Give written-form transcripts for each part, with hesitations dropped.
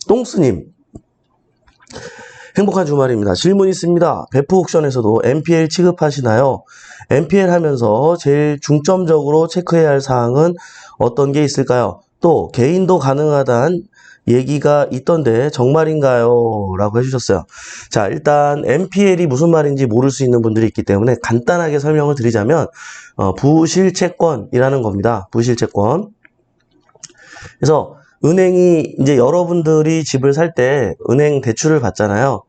똥스님, 행복한 주말입니다. 질문 있습니다. 배포 옥션에서도 NPL 취급하시나요? NPL 하면서 제일 중점적으로 체크해야 할 사항은 어떤 게 있을까요? 또 개인도 가능하다는 얘기가 있던데 정말인가요? 라고 해주셨어요. 자, 일단 NPL이 무슨 말인지 모를 수 있는 분들이 있기 때문에 간단하게 설명을 드리자면 부실채권이라는 겁니다. 부실채권. 그래서 은행이 이제 여러분들이 집을 살 때 은행 대출을 받잖아요.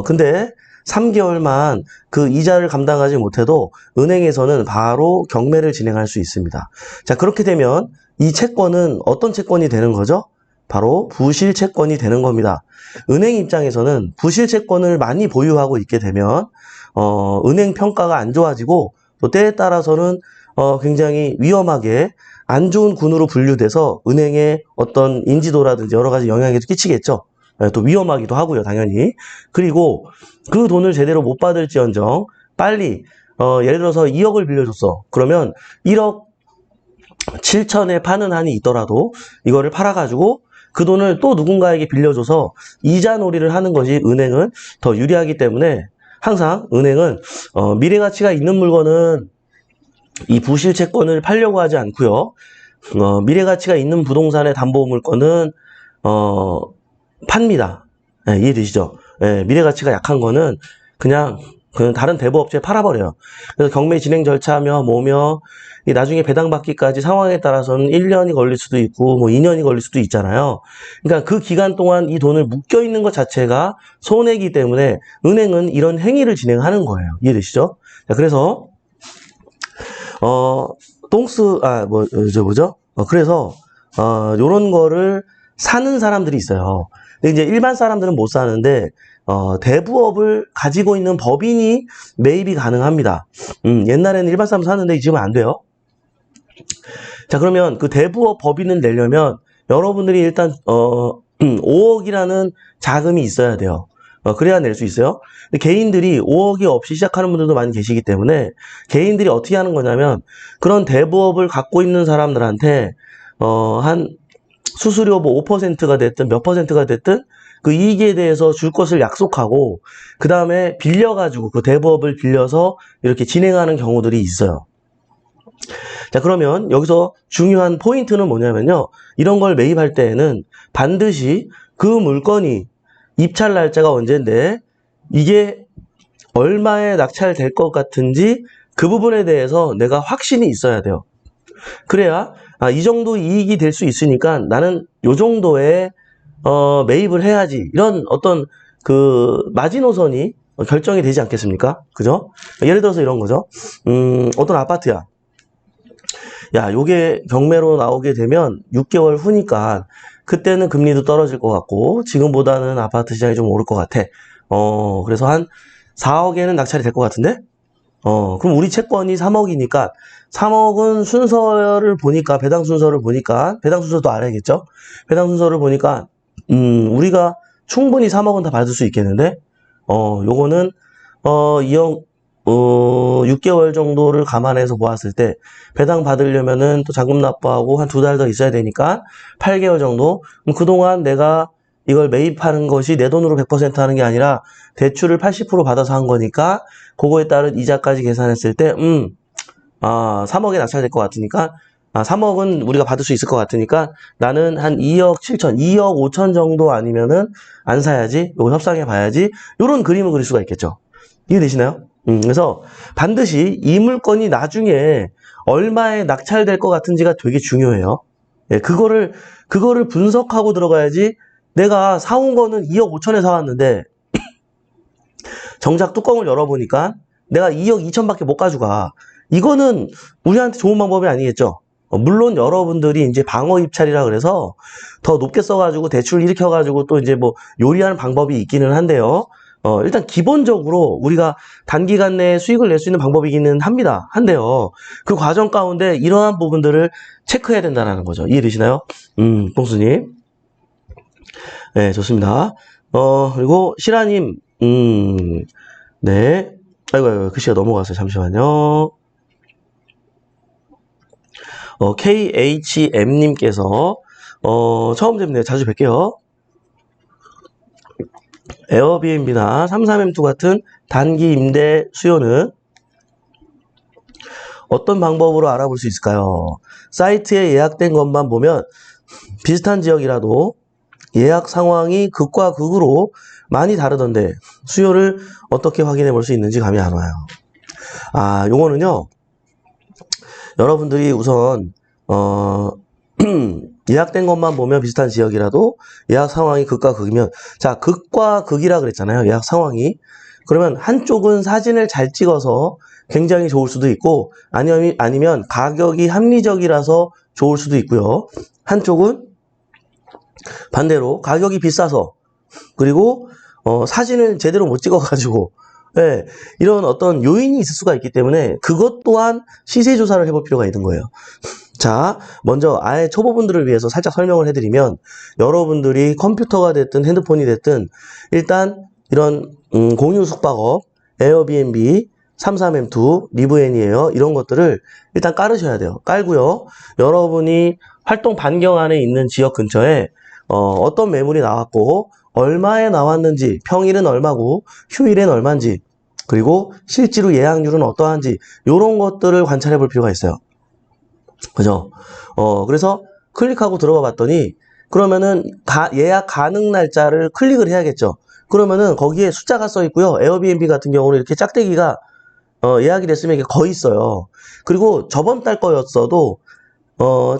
근데 3개월만 그 이자를 감당하지 못해도 은행에서는 바로 경매를 진행할 수 있습니다. 자, 그렇게 되면 이 채권은 어떤 채권이 되는 거죠? 바로 부실채권이 되는 겁니다. 은행 입장에서는 부실채권을 많이 보유하고 있게 되면 은행 평가가 안 좋아지고 또 때에 따라서는 굉장히 위험하게 안 좋은 군으로 분류돼서 은행의 어떤 인지도라든지 여러 가지 영향이 끼치겠죠. 또 위험하기도 하고요, 당연히. 그리고 그 돈을 제대로 못 받을지언정 빨리 예를 들어서 2억을 빌려줬어. 그러면 1억 7천에 파는 한이 있더라도 이거를 팔아가지고 그 돈을 또 누군가에게 빌려줘서 이자 놀이를 하는 것이 은행은 더 유리하기 때문에 항상 은행은 미래 가치가 있는 물건은 이 부실 채권을 팔려고 하지 않고요. 미래 가치가 있는 부동산의 담보 물건은 팝니다. 네, 이해되시죠? 네, 미래 가치가 약한 거는 그냥 다른 대부업체에 팔아버려요. 그래서 경매 진행 절차며 뭐며 나중에 배당받기까지 상황에 따라서는 1년이 걸릴 수도 있고 뭐 2년이 걸릴 수도 있잖아요. 그러니까 그 기간 동안 이 돈을 묶여 있는 것 자체가 손해이기 때문에 은행은 이런 행위를 진행하는 거예요. 이해되시죠? 자, 그래서 그래서 요런 거를 사는 사람들이 있어요. 근데 이제 일반 사람들은 못 사는데 대부업을 가지고 있는 법인이 매입이 가능합니다. 옛날에는 일반 사람 사는데 지금은 안 돼요. 자, 그러면 그 대부업 법인을 내려면 여러분들이 일단 5억이라는 자금이 있어야 돼요. 그래야 낼 수 있어요. 근데 개인들이 5억이 없이 시작하는 분들도 많이 계시기 때문에 개인들이 어떻게 하는 거냐면 그런 대부업을 갖고 있는 사람들한테 한 수수료 뭐 5%가 됐든 몇 %가 됐든 그 이익에 대해서 줄 것을 약속하고 그 다음에 빌려가지고 그 대부업을 빌려서 이렇게 진행하는 경우들이 있어요. 자, 그러면 여기서 중요한 포인트는 뭐냐면요. 이런 걸 매입할 때에는 반드시 그 물건이 입찰 날짜가 언젠데 이게 얼마에 낙찰될 것 같은지 그 부분에 대해서 내가 확신이 있어야 돼요. 그래야 이 정도 이익이 될 수 있으니까 나는 요 정도의 매입을 해야지 이런 어떤 그 마지노선이 결정이 되지 않겠습니까? 그죠? 예를 들어서 이런 거죠. 어떤 아파트야. 야, 요게 경매로 나오게 되면 6개월 후니까 그때는 금리도 떨어질 것 같고 지금보다는 아파트 시장이 좀 오를 것 같아. 그래서 한 4억에는 낙찰이 될 것 같은데? 그럼 우리 채권이 3억이니까 3억은 순서를 보니까 배당 순서를 보니까 배당 순서도 알아야겠죠? 배당 순서를 보니까 우리가 충분히 3억은 다 받을 수 있겠는데? 요거는 2억 6개월 정도를 감안해서 보았을 때 배당 받으려면은 또 잔금 납부하고 한 2달 더 있어야 되니까 8개월 정도. 그럼 그동안 내가 이걸 매입하는 것이 내 돈으로 100% 하는 게 아니라 대출을 80% 받아서 한 거니까 그거에 따른 이자까지 계산했을 때 3억에 낙찰될 것 같으니까 3억은 우리가 받을 수 있을 것 같으니까 나는 한 2억 7천, 2억 5천 정도 아니면은 안 사야지. 요거 협상해 봐야지. 요런 그림을 그릴 수가 있겠죠. 이해되시나요? 그래서 반드시 이 물건이 나중에 얼마에 낙찰될 것 같은지가 되게 중요해요. 예, 그거를 분석하고 들어가야지. 내가 사온 거는 2억 5천에 사왔는데 정작 뚜껑을 열어보니까 내가 2억 2천밖에 못 가져가. 이거는 우리한테 좋은 방법이 아니겠죠. 물론 여러분들이 이제 방어 입찰이라 그래서 더 높게 써가지고 대출 일으켜가지고 또 이제 뭐 요리하는 방법이 있기는 한데요. 일단 기본적으로 우리가 단기간 내에 수익을 낼 수 있는 방법이기는 한데요. 그 과정 가운데 이러한 부분들을 체크해야 된다는 거죠. 이해되시나요? 뽕수님. 네, 좋습니다. 그리고 시라님, 네. 아이고, 글씨가 넘어갔어요. 잠시만요. KHM님께서, 처음 뵙네요. 자주 뵐게요. 에어비앤비나 33M2 같은 단기 임대 수요는 어떤 방법으로 알아볼 수 있을까요? 사이트에 예약된 것만 보면 비슷한 지역이라도 예약 상황이 극과 극으로 많이 다르던데 수요를 어떻게 확인해 볼 수 있는지 감이 안 와요. 요거는요. 여러분들이 우선 예약된 것만 보면 비슷한 지역이라도 예약 상황이 극과 극이면, 자, 극과 극이라 그랬잖아요. 예약 상황이. 그러면 한쪽은 사진을 잘 찍어서 굉장히 좋을 수도 있고, 아니면 가격이 합리적이라서 좋을 수도 있고요. 한쪽은 반대로 가격이 비싸서, 그리고 사진을 제대로 못 찍어가지고, 네, 이런 어떤 요인이 있을 수가 있기 때문에 그것 또한 시세 조사를 해볼 필요가 있는 거예요. 자, 먼저 아예 초보분들을 위해서 살짝 설명을 해드리면, 여러분들이 컴퓨터가 됐든 핸드폰이 됐든 일단 이런 공유 숙박업, 에어비앤비, 33M2, 리브앤이에요. 이런 것들을 일단 깔으셔야 돼요. 깔고요. 여러분이 활동 반경 안에 있는 지역 근처에 어떤 매물이 나왔고 얼마에 나왔는지, 평일은 얼마고 휴일엔 얼마인지, 그리고 실제로 예약률은 어떠한지, 이런 것들을 관찰해 볼 필요가 있어요. 그죠? 그래서 클릭하고 들어가 봤더니, 그러면은 예약 가능 날짜를 클릭을 해야겠죠. 그러면은 거기에 숫자가 써 있고요. 에어비앤비 같은 경우는 이렇게 짝대기가 예약이 됐으면 이게 거 있어요. 그리고 저번 달 거였어도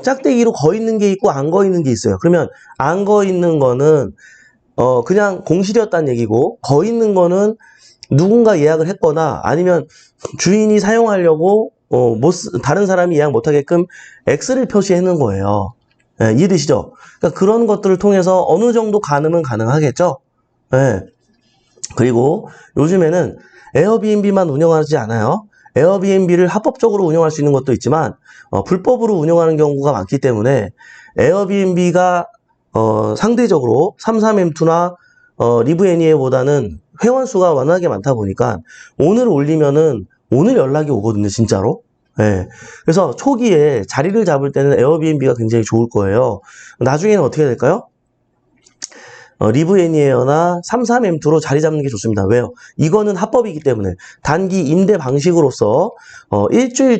짝대기로 거 있는 게 있고 안 거 있는 게 있어요. 그러면 안 거 있는 거는 그냥 공실이었다는 얘기고, 거 있는 거는 누군가 예약을 했거나 아니면 주인이 사용하려고 다른 사람이 예약 못하게끔 X를 표시해 놓은 거예요. 예, 이해되시죠? 그러니까 그런 것들을 통해서 어느 정도 가늠은 가능하겠죠? 예. 그리고 요즘에는 에어비앤비만 운영하지 않아요. 에어비앤비를 합법적으로 운영할 수 있는 것도 있지만 불법으로 운영하는 경우가 많기 때문에, 에어비앤비가 상대적으로 33M2나 리브애니에보다는 회원 수가 워낙에 많다 보니까 오늘 올리면은 오늘 연락이 오거든요, 진짜로. 예. 그래서 초기에 자리를 잡을 때는 에어비앤비가 굉장히 좋을 거예요. 나중에는 어떻게 될까요? 리브애니에어나 33M2로 자리 잡는 게 좋습니다. 왜요? 이거는 합법이기 때문에 단기 임대 방식으로서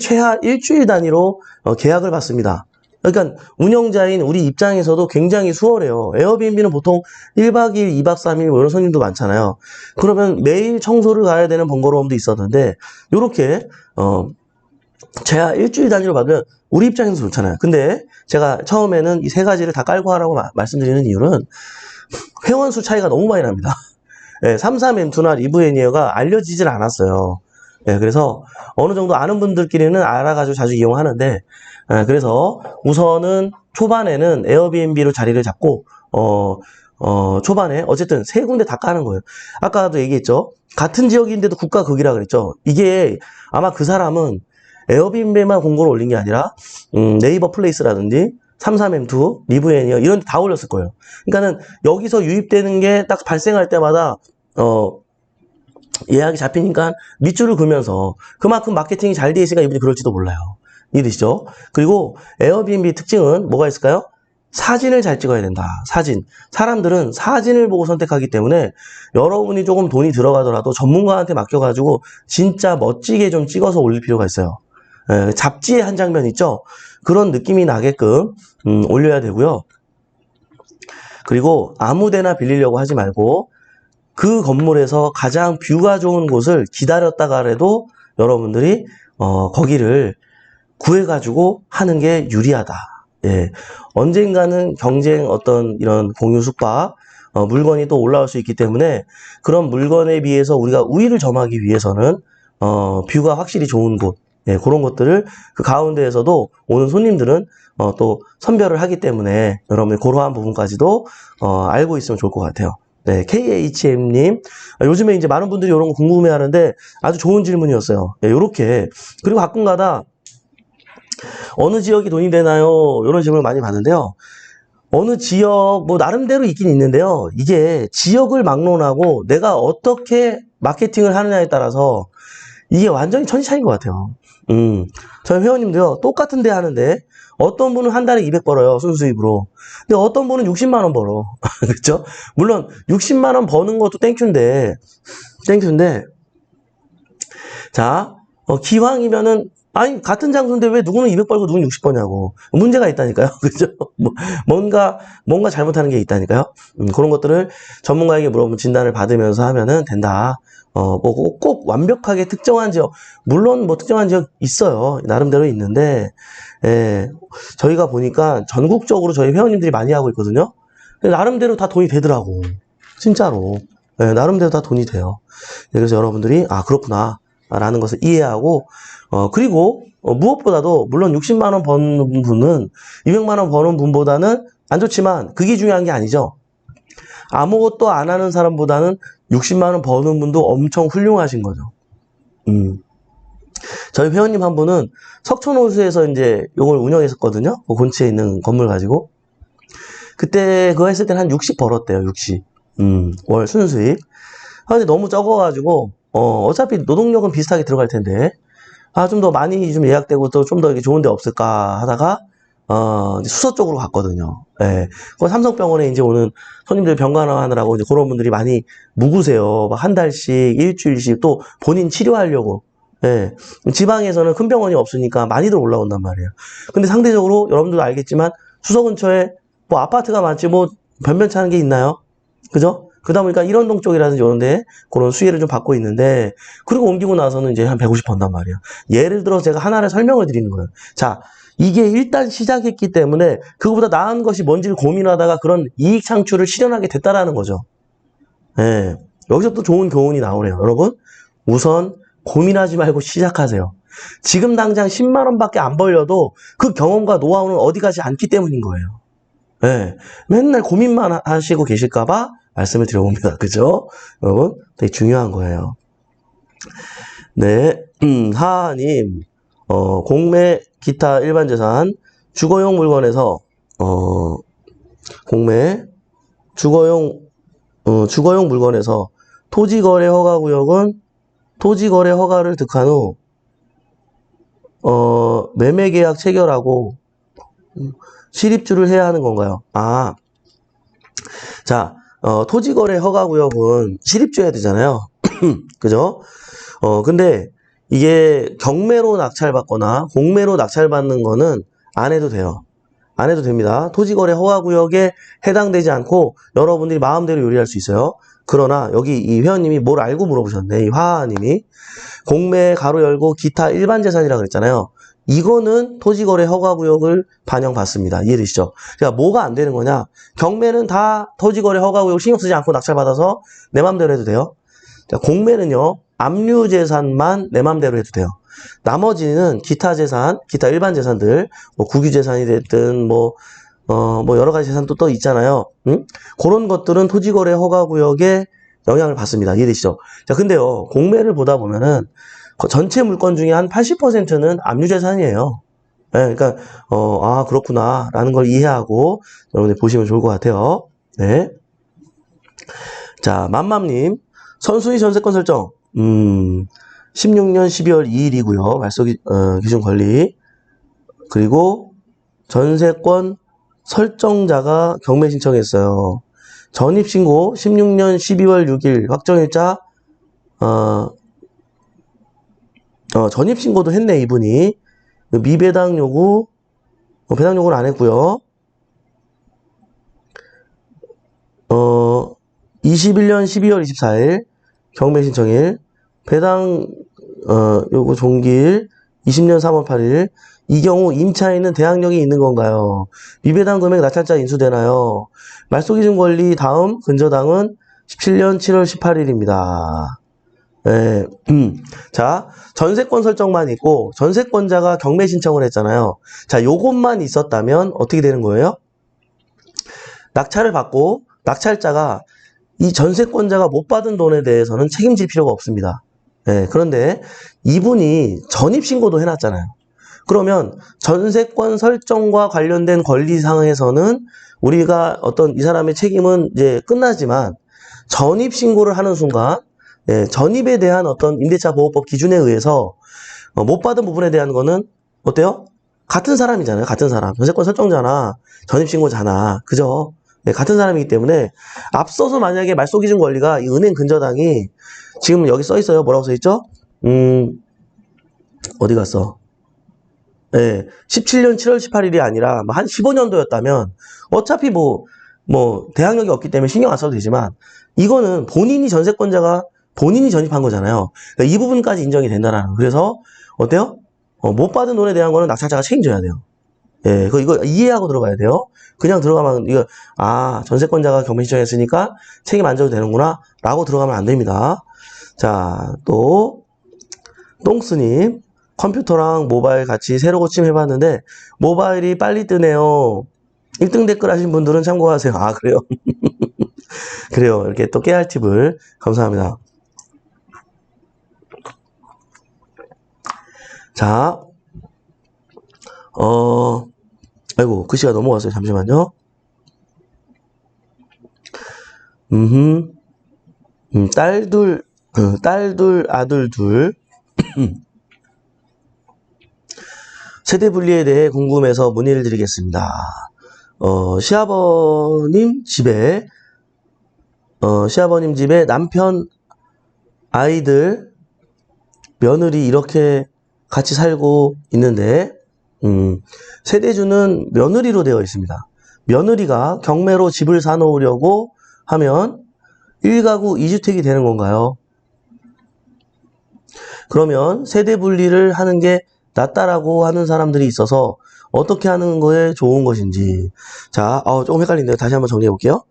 최하 일주일 단위로 계약을 받습니다. 그러니까 운영자인 우리 입장에서도 굉장히 수월해요. 에어비앤비는 보통 1박 2일, 2박 3일 이런 손님도 많잖아요. 그러면 매일 청소를 가야 되는 번거로움도 있었는데, 요렇게 최하 일주일 단위로 받으면 우리 입장에서 좋잖아요. 근데 제가 처음에는 이 세 가지를 다 깔고 하라고 말씀드리는 이유는 회원수 차이가 너무 많이 납니다. 네, 33M2나 리브애니어가 알려지질 않았어요. 네, 그래서 어느 정도 아는 분들끼리는 알아가지고 자주 이용하는데, 그래서 우선은 초반에는 에어비앤비로 자리를 잡고, 초반에 어쨌든 세 군데 다 까는 거예요. 아까도 얘기했죠. 같은 지역인데도 국가 극이라 그랬죠. 이게 아마 그 사람은 에어비앤비만 공고를 올린 게 아니라 네이버 플레이스라든지 33M2, 리브애니어 이런 데 다 올렸을 거예요. 그러니까는 여기서 유입되는 게 딱 발생할 때마다 예약이 잡히니까 밑줄을 그으면서 그만큼 마케팅이 잘 돼 있으니까 이분이 그럴지도 몰라요. 이해되시죠? 그리고 에어비앤비 특징은 뭐가 있을까요? 사진을 잘 찍어야 된다. 사진. 사람들은 사진을 보고 선택하기 때문에 여러분이 조금 돈이 들어가더라도 전문가한테 맡겨가지고 진짜 멋지게 좀 찍어서 올릴 필요가 있어요. 잡지의 한 장면 있죠? 그런 느낌이 나게끔 올려야 되고요. 그리고 아무데나 빌리려고 하지 말고 그 건물에서 가장 뷰가 좋은 곳을 기다렸다가라도 여러분들이 거기를 구해가지고 하는 게 유리하다. 예. 언젠가는 경쟁 어떤 이런 공유 숙박 물건이 또 올라올 수 있기 때문에, 그런 물건에 비해서 우리가 우위를 점하기 위해서는 뷰가 확실히 좋은 곳, 예, 그런 것들을 그 가운데에서도 오는 손님들은 또 선별을 하기 때문에 여러분들 그러한 부분까지도 알고 있으면 좋을 것 같아요. 네, KHM님, 요즘에 이제 많은 분들이 이런 거 궁금해 하는데 아주 좋은 질문이었어요. 네, 요렇게. 그리고 가끔가다 어느 지역이 돈이 되나요? 이런 질문을 많이 받는데요. 어느 지역, 뭐, 나름대로 있긴 있는데요. 이게 지역을 막론하고 내가 어떻게 마케팅을 하느냐에 따라서 이게 완전히 천지차이인 것 같아요. 저희 회원님도요, 똑같은 데 하는데, 어떤 분은 한 달에 200 벌어요, 순수입으로. 근데 어떤 분은 60만 원 벌어. 그렇죠? 물론 60만 원 버는 것도 땡큐인데, 자, 기왕이면은, 아니, 같은 장소인데 왜 누구는 200 벌고 누구는 60 버냐고. 문제가 있다니까요. 그죠? 뭔가 잘못하는 게 있다니까요. 그런 것들을 전문가에게 물어보면 진단을 받으면서 하면은 된다. 꼭 완벽하게 특정한 지역, 물론 뭐 특정한 지역 있어요. 나름대로 있는데, 예, 저희가 보니까 전국적으로 저희 회원님들이 많이 하고 있거든요. 근데 나름대로 다 돈이 되더라고. 진짜로. 예, 나름대로 다 돈이 돼요. 그래서 여러분들이, 아, 그렇구나. 라는 것을 이해하고, 그리고, 무엇보다도, 물론 60만 원 버는 분은 200만 원 버는 분보다는 안 좋지만, 그게 중요한 게 아니죠. 아무것도 안 하는 사람보다는 60만 원 버는 분도 엄청 훌륭하신 거죠. 저희 회원님 한 분은 석촌호수에서 이제 요걸 운영했었거든요. 그 곤치에 있는 건물 가지고. 그때 그거 했을 때는 한 60 벌었대요, 60. 월 순수익. 아, 근데 너무 적어가지고, 어차피 노동력은 비슷하게 들어갈 텐데, 아, 좀 더 많이 좀 예약되고 또 좀 더 이게 좋은 데 없을까 하다가, 이제 수서 쪽으로 갔거든요. 예. 그 삼성병원에 이제 오는 손님들 병간호하느라고 이제 그런 분들이 많이 묵으세요. 막 한 달씩, 일주일씩 또 본인 치료하려고. 예. 지방에서는 큰 병원이 없으니까 많이들 올라온단 말이에요. 근데 상대적으로 여러분들도 알겠지만 수서 근처에 뭐 아파트가 많지 뭐 변변치 않은 게 있나요? 그죠? 그러다 보니까 일원동 쪽이라든지 이런 데 그런 수혜를 좀 받고 있는데, 그리고 옮기고 나서는 이제 한 150 번단 말이에요. 예를 들어 제가 하나를 설명을 드리는 거예요. 자, 이게 일단 시작했기 때문에 그거보다 나은 것이 뭔지를 고민하다가 그런 이익 창출을 실현하게 됐다라는 거죠. 예. 여기서 또 좋은 교훈이 나오네요. 여러분, 우선 고민하지 말고 시작하세요. 지금 당장 10만 원밖에 안 벌려도 그 경험과 노하우는 어디 가지 않기 때문인 거예요. 예. 맨날 고민만 하시고 계실까봐 말씀을 드려봅니다. 그죠? 여러분, 되게 중요한 거예요. 네. 하하님, 공매, 기타 일반 재산, 주거용 물건에서, 공매, 주거용 물건에서 토지거래 허가구역은 토지거래 허가를 득한 후, 매매계약 체결하고, 실입주를 해야 하는 건가요? 아, 자, 토지거래 허가구역은 실입주해야 되잖아요. 그죠? 근데 이게 경매로 낙찰받거나 공매로 낙찰받는 거는 안 해도 돼요. 안 해도 됩니다. 토지거래 허가구역에 해당되지 않고 여러분들이 마음대로 요리할 수 있어요. 그러나 여기 이 회원님이 뭘 알고 물어보셨네. 이 화님이 공매 가로 열고 기타 일반 재산이라고 그랬잖아요. 이거는 토지거래 허가구역을 반영받습니다. 이해되시죠? 그러니까 뭐가 안 되는 거냐? 경매는 다 토지거래 허가구역 신경 쓰지 않고 낙찰받아서 내 맘대로 해도 돼요. 자, 공매는요, 압류재산만 내 맘대로 해도 돼요. 나머지는 기타 재산, 기타 일반 재산들, 뭐 국유재산이 됐든, 뭐 여러 가지 재산도 또 있잖아요. 응? 그런 것들은 토지거래 허가구역에 영향을 받습니다. 이해되시죠? 자, 근데요, 공매를 보다 보면은, 전체 물건 중에 한 80%는 압류재산이에요. 네, 그러니까, 아, 그렇구나. 라는 걸 이해하고, 여러분들 보시면 좋을 것 같아요. 네. 자, 맘맘님. 선순위 전세권 설정. 16년 12월 2일이고요. 말소 기준 권리. 그리고 전세권 설정자가 경매 신청했어요. 전입신고 16년 12월 6일 확정일자, 전입신고도 했네, 이분이. 미배당 요구, 배당 요구는 안 했고요. 21년 12월 24일 경매 신청일, 배당 요구 종기일 20년 3월 8일. 이 경우 임차인은 대항력이 있는 건가요? 미배당 금액 낙찰자 인수되나요? 말소기준 권리 다음 근저당은 17년 7월 18일입니다. 네. 자, 전세권 설정만 있고 전세권자가 경매 신청을 했잖아요. 자, 요것만 있었다면 어떻게 되는 거예요? 낙찰을 받고 낙찰자가 이 전세권자가 못 받은 돈에 대해서는 책임질 필요가 없습니다. 네, 그런데 이분이 전입신고도 해놨잖아요. 그러면 전세권 설정과 관련된 권리상에서는 우리가 어떤 이 사람의 책임은 이제 끝나지만 전입신고를 하는 순간, 예, 전입에 대한 어떤 임대차 보호법 기준에 의해서 못 받은 부분에 대한 거는 어때요? 같은 사람이잖아요. 같은 사람. 전세권 설정자나 전입신고자나. 그죠? 네, 같은 사람이기 때문에 앞서서 만약에 말소기준 권리가 이 은행 근저당이 지금 여기 써 있어요. 뭐라고 써 있죠? 어디 갔어? 예, 17년 7월 18일이 아니라 뭐 한 15년도였다면 어차피 대항력이 없기 때문에 신경 안 써도 되지만 이거는 본인이 전세권자가 본인이 전입한 거잖아요. 그러니까 이 부분까지 인정이 된다라는 거. 그래서 어때요? 못 받은 돈에 대한 거는 낙찰자가 책임져야 돼요. 예, 이거 이해하고 들어가야 돼요. 그냥 들어가면 이거 전세권자가 경매 신청했으니까 책임 안 져도 되는구나 라고 들어가면 안 됩니다. 자, 또 똥스님 컴퓨터랑 모바일 같이 새로 고침해봤는데 모바일이 빨리 뜨네요. 1등 댓글 하신 분들은 참고하세요. 아, 그래요? 그래요. 이렇게 또 깨알 팁을 감사합니다. 자, 아이고, 글씨가 넘어갔어요. 잠시만요. 딸 둘, 아들 둘. 세대 분리에 대해 궁금해서 문의를 드리겠습니다. 시아버님 집에 남편, 아이들, 며느리 이렇게 같이 살고 있는데, 세대주는 며느리로 되어 있습니다. 며느리가 경매로 집을 사놓으려고 하면 1가구 2주택이 되는 건가요? 그러면 세대 분리를 하는 게 낫다라고 하는 사람들이 있어서 어떻게 하는 거에 좋은 것인지. 자, 조금 헷갈린데요. 다시 한번 정리해 볼게요.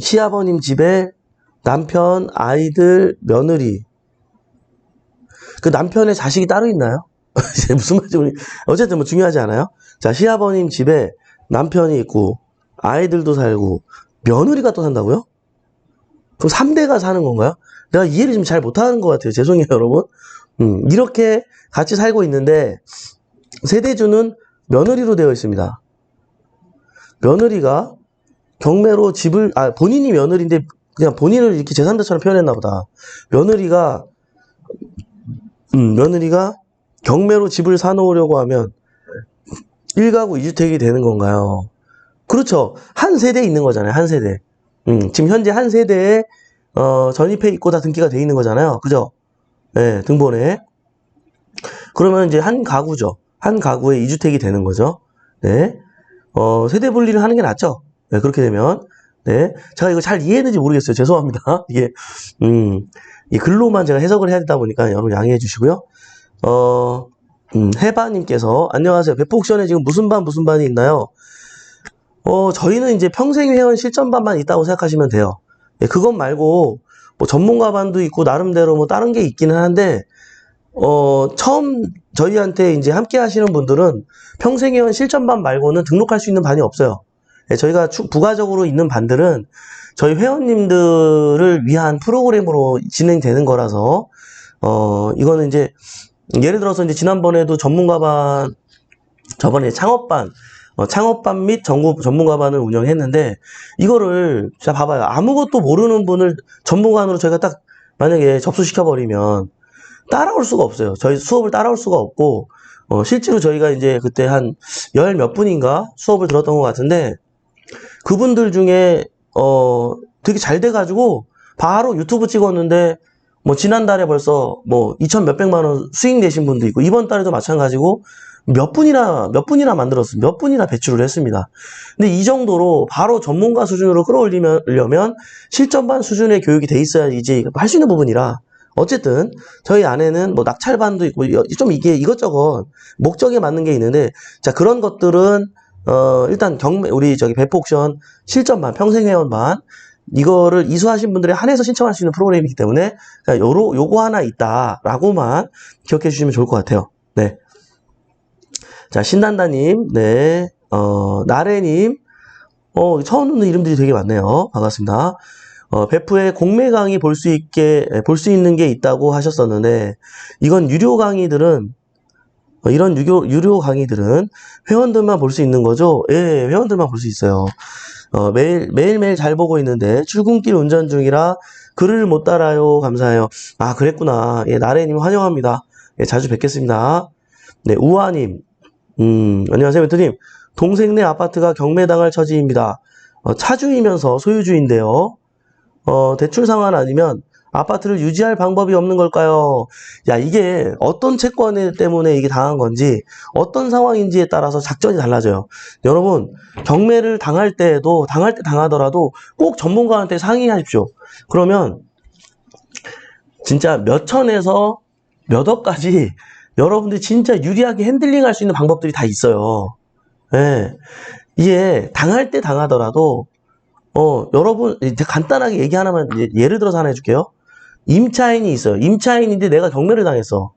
시아버님 집에 남편, 아이들, 며느리. 그 남편의 자식이 따로 있나요? 무슨 말인지 어쨌든 중요하지 않아요? 자, 시아버님 집에 남편이 있고 아이들도 살고 며느리가 또 산다고요? 그럼 3대가 사는 건가요? 내가 이해를 좀 잘 못하는 것 같아요. 죄송해요, 여러분. 이렇게 같이 살고 있는데 세대주는 며느리로 되어 있습니다. 며느리가 경매로 집을 본인이 며느리인데 그냥 본인을 이렇게 제3자처럼 표현했나 보다. 며느리가 경매로 집을 사놓으려고 하면 1가구 2주택이 되는 건가요? 그렇죠. 한 세대에 있는 거잖아요. 한 세대. 지금 현재 한 세대에 전입해 있고 다 등기가 돼 있는 거잖아요. 그죠? 네, 등본에. 그러면 이제 한 가구죠. 한 가구에 2주택이 되는 거죠. 네. 세대 분리를 하는 게 낫죠. 네, 그렇게 되면. 네. 제가 이거 잘 이해했는지 모르겠어요. 죄송합니다. 이게, 이 글로만 제가 해석을 해야 되다 보니까 여러분 양해해 주시고요. 해바님께서, 안녕하세요. 배포옥션에 지금 무슨 반이 있나요? 저희는 이제 평생회원 실전반만 있다고 생각하시면 돼요. 예, 그것 말고, 전문가반도 있고, 나름대로 다른 게 있기는 한데, 처음 저희한테 이제 함께 하시는 분들은 평생회원 실전반 말고는 등록할 수 있는 반이 없어요. 예, 저희가 부가적으로 있는 반들은 저희 회원님들을 위한 프로그램으로 진행되는 거라서, 이거는 이제, 예를 들어서 이제 지난번에도 전문가반, 저번에 창업반 및 전문가반을 운영했는데, 이거를, 자, 봐봐요. 아무것도 모르는 분을 전문가반으로 저희가 딱 만약에 접수시켜버리면 따라올 수가 없어요. 저희 수업을 따라올 수가 없고, 실제로 저희가 이제 그때 한 10 몇 분인가 수업을 들었던 것 같은데, 그분들 중에, 되게 잘 돼가지고, 바로 유튜브 찍었는데, 지난달에 벌써 2천 몇백만 원 수익 내신 분도 있고, 이번 달에도 마찬가지고, 몇 분이나 만들었어요. 몇 분이나 배출을 했습니다. 근데 이 정도로 바로 전문가 수준으로 끌어올리려면 실전반 수준의 교육이 돼 있어야 이제 할 수 있는 부분이라, 어쨌든 저희 안에는 낙찰반도 있고 좀 이게 이것저것 목적에 맞는 게 있는데, 자, 그런 것들은 일단 우리 배포옥션 실전반 평생회원반 이거를 이수하신 분들에 한해서 신청할 수 있는 프로그램이기 때문에 요거 하나 있다라고만 기억해 주시면 좋을 것 같아요. 네. 자, 신단다님, 네, 나래님, 처음 듣는 이름들이 되게 많네요. 반갑습니다. 배프에 공매 강의 볼 수 있는 게 있다고 하셨었는데, 이건 유료 강의들은, 이런 유료 강의들은 회원들만 볼 수 있는 거죠? 예, 회원들만 볼 수 있어요. 매일매일 잘 보고 있는데, 출근길 운전 중이라 글을 못 달아요. 감사해요. 아, 그랬구나. 예, 나래님 환영합니다. 예, 자주 뵙겠습니다. 네, 우아님. 안녕하세요, 멘토님. 동생네 아파트가 경매당할 처지입니다. 차주이면서 소유주인데요. 대출 상환 아니면 아파트를 유지할 방법이 없는 걸까요? 야, 이게 어떤 채권 때문에 이게 당한 건지, 어떤 상황인지에 따라서 작전이 달라져요. 여러분, 경매를 당할 때에도, 당할 때 당하더라도 꼭 전문가한테 상의하십시오. 그러면 진짜 몇 천에서 몇 억까지 여러분들이 진짜 유리하게 핸들링할 수 있는 방법들이 다 있어요. 예. 이게 당할 때 당하더라도 여러분 간단하게 얘기 하나만 예를 들어서 하나 해줄게요. 임차인이 있어요. 임차인인데 내가 경매를 당했어.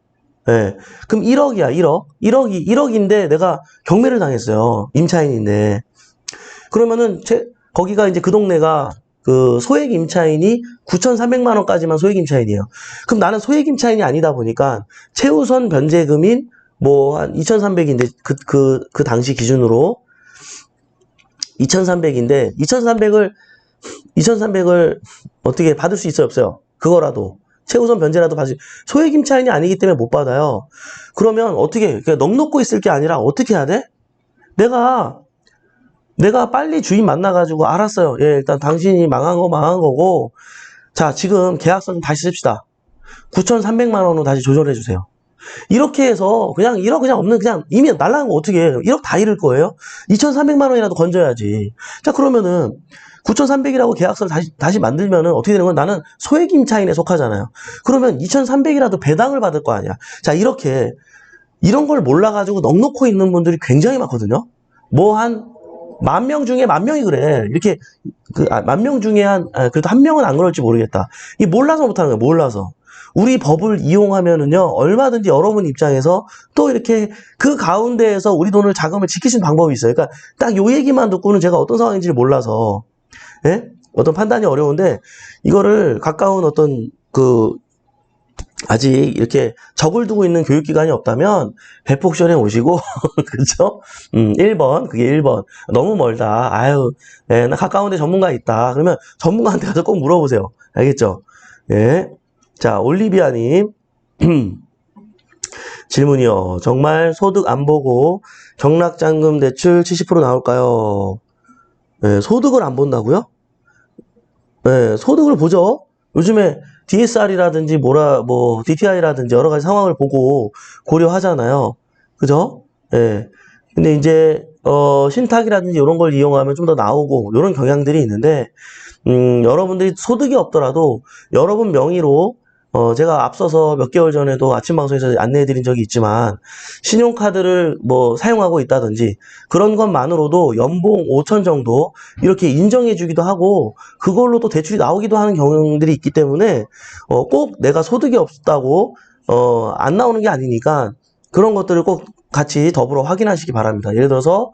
예. 그럼 1억이야, 1억. 1억인데 내가 경매를 당했어요. 임차인인데. 그러면은 거기가 이제 그 동네가 그 소액 임차인이 9,300만 원까지만 소액 임차인이에요. 그럼 나는 소액 임차인이 아니다 보니까 최우선 변제금인 뭐 한 2,300인데 그 당시 기준으로 2,300인데 2,300을 어떻게 받을 수 있어요, 없어요? 그거라도 최우선 변제라도 받을 소액 임차인이 아니기 때문에 못 받아요. 그러면 어떻게 그냥 넋 놓고 있을 게 아니라 어떻게 해야 돼? 내가 빨리 주인 만나가지고 알았어요. 예, 일단 당신이 망한 거고 자, 지금 계약서 좀 다시 씁시다. 9,300만 원으로 다시 조절해 주세요. 이렇게 해서 그냥 1억 그냥 없는 그냥 이미 날라간 거 어떻게 해요? 1억 다 잃을 거예요? 2,300만 원이라도 건져야지. 자, 그러면은 9,300이라고 계약서를 다시 만들면은 어떻게 되는 건 나는 소액 임차인에 속하잖아요. 그러면 2,300이라도 배당을 받을 거 아니야. 자, 이런 걸 몰라가지고 넋 놓고 있는 분들이 굉장히 많거든요. 뭐 한 10,000명 중에 10,000명이 그래. 이렇게 10,000명 중에 그래도 한 명은 안 그럴지 모르겠다. 이 몰라서 못하는 거야. 몰라서. 우리 법을 이용하면은요, 얼마든지 여러분 입장에서 또 이렇게 그 가운데에서 우리 돈을 자금을 지킬 수 있는 방법이 있어요. 그러니까 딱 요 얘기만 듣고는 제가 어떤 상황인지를 몰라서, 예? 어떤 판단이 어려운데, 이거를 가까운 아직 이렇게 적을 두고 있는 교육기관이 없다면, 배폭션에 오시고, 그쵸? 1번, 그게 1번. 너무 멀다. 아유, 예, 나 가까운데 전문가 있다. 그러면 전문가한테 가서 꼭 물어보세요. 알겠죠? 예. 자, 올리비아님. 질문이요. 정말 소득 안 보고 경락잔금 대출 70% 나올까요? 네, 소득을 안 본다고요? 네, 소득을 보죠. 요즘에 DSR이라든지 DTI라든지 여러 가지 상황을 보고 고려하잖아요. 그죠? 예. 근데 이제 신탁이라든지 이런 걸 이용하면 좀 더 나오고 이런 경향들이 있는데 여러분들이 소득이 없더라도 여러분 명의로 제가 앞서서 몇 개월 전에도 아침 방송에서 안내해 드린 적이 있지만 신용카드를 뭐 사용하고 있다든지 그런 것만으로도 연봉 5천 정도 이렇게 인정해 주기도 하고 그걸로 또 대출이 나오기도 하는 경향들이 있기 때문에 꼭 내가 소득이 없다고 안 나오는 게 아니니까 그런 것들을 꼭 같이 더불어 확인하시기 바랍니다. 예를 들어서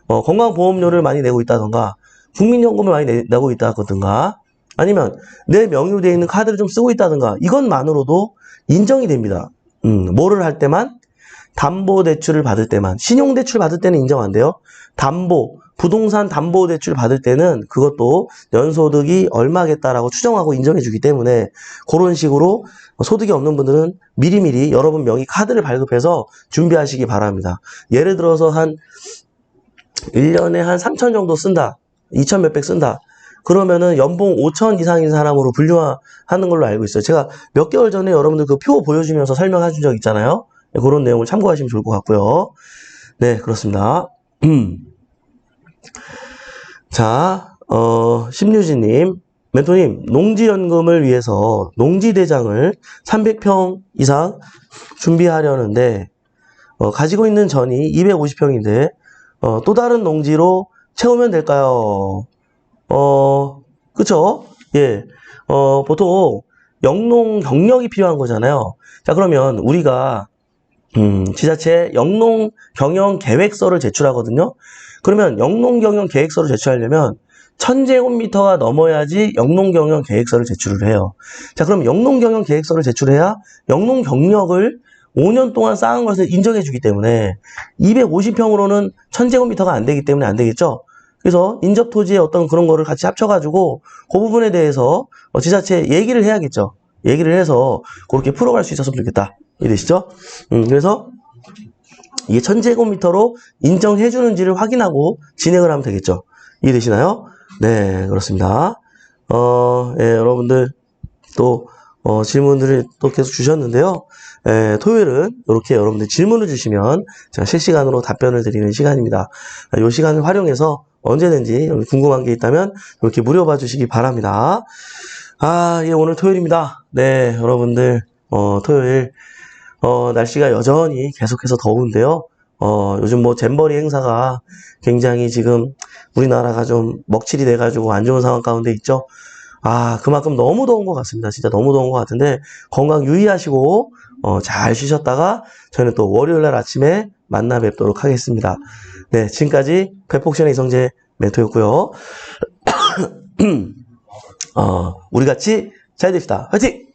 건강보험료를 많이 내고 있다던가 국민연금을 많이 내고 있다든가 아니면 내 명의로 되어 있는 카드를 좀 쓰고 있다든가 이것만으로도 인정이 됩니다. 뭐를 할 때만? 담보대출을 받을 때만. 신용대출 받을 때는 인정 안 돼요. 부동산 담보대출 받을 때는 그것도 연소득이 얼마겠다라고 추정하고 인정해 주기 때문에 그런 식으로 소득이 없는 분들은 미리미리 여러분 명의 카드를 발급해서 준비하시기 바랍니다. 예를 들어서 한 1년에 한 3천 정도 쓴다. 2천 몇백 쓴다. 그러면은 연봉 5천 이상인 사람으로 분류하는 걸로 알고 있어요. 제가 몇 개월 전에 여러분들 그 표 보여주면서 설명해 준 적 있잖아요. 네, 그런 내용을 참고하시면 좋을 것 같고요. 네, 그렇습니다. 자, 심유진님, 멘토님, 농지연금을 위해서 농지대장을 300평 이상 준비하려는데, 가지고 있는 전이 250평인데, 또 다른 농지로 채우면 될까요? 그쵸? 예. 보통 영농 경력이 필요한 거잖아요. 자, 그러면 우리가, 지자체 영농 경영 계획서를 제출하거든요. 그러면 영농 경영 계획서를 제출하려면 1,000제곱미터가 넘어야지 영농 경영 계획서를 제출을 해요. 자, 그럼 영농 경영 계획서를 제출해야 영농 경력을 5년 동안 쌓은 것을 인정해 주기 때문에 250평으로는 1,000제곱미터가 안 되기 때문에 안 되겠죠? 그래서 인접토지의 어떤 그런 거를 같이 합쳐가지고 그 부분에 대해서 지자체에 얘기를 해야겠죠. 얘기를 해서 그렇게 풀어갈 수 있었으면 좋겠다. 이해되시죠? 그래서 이게 1000제곱미터로 인정해주는지를 확인하고 진행을 하면 되겠죠. 이해되시나요? 네, 그렇습니다. 예, 여러분들 또 질문들을 또 계속 주셨는데요. 예, 토요일은 이렇게 여러분들 질문을 주시면 제가 실시간으로 답변을 드리는 시간입니다. 이 시간을 활용해서 언제든지 궁금한 게 있다면 이렇게 물어봐 주시기 바랍니다. 예, 오늘 토요일입니다. 네, 여러분들 토요일 날씨가 여전히 계속해서 더운데요. 요즘 뭐 잼버리 행사가 굉장히 지금 우리나라가 좀 먹칠이 돼가지고 안 좋은 상황 가운데 있죠. 그만큼 너무 더운 것 같습니다. 진짜 너무 더운 것 같은데 건강 유의하시고 잘 쉬셨다가 저는 또 월요일날 아침에 만나 뵙도록 하겠습니다. 네, 지금까지 배폭션의 이성재 멘토였고요. 우리 같이 잘 됩시다. 화이팅!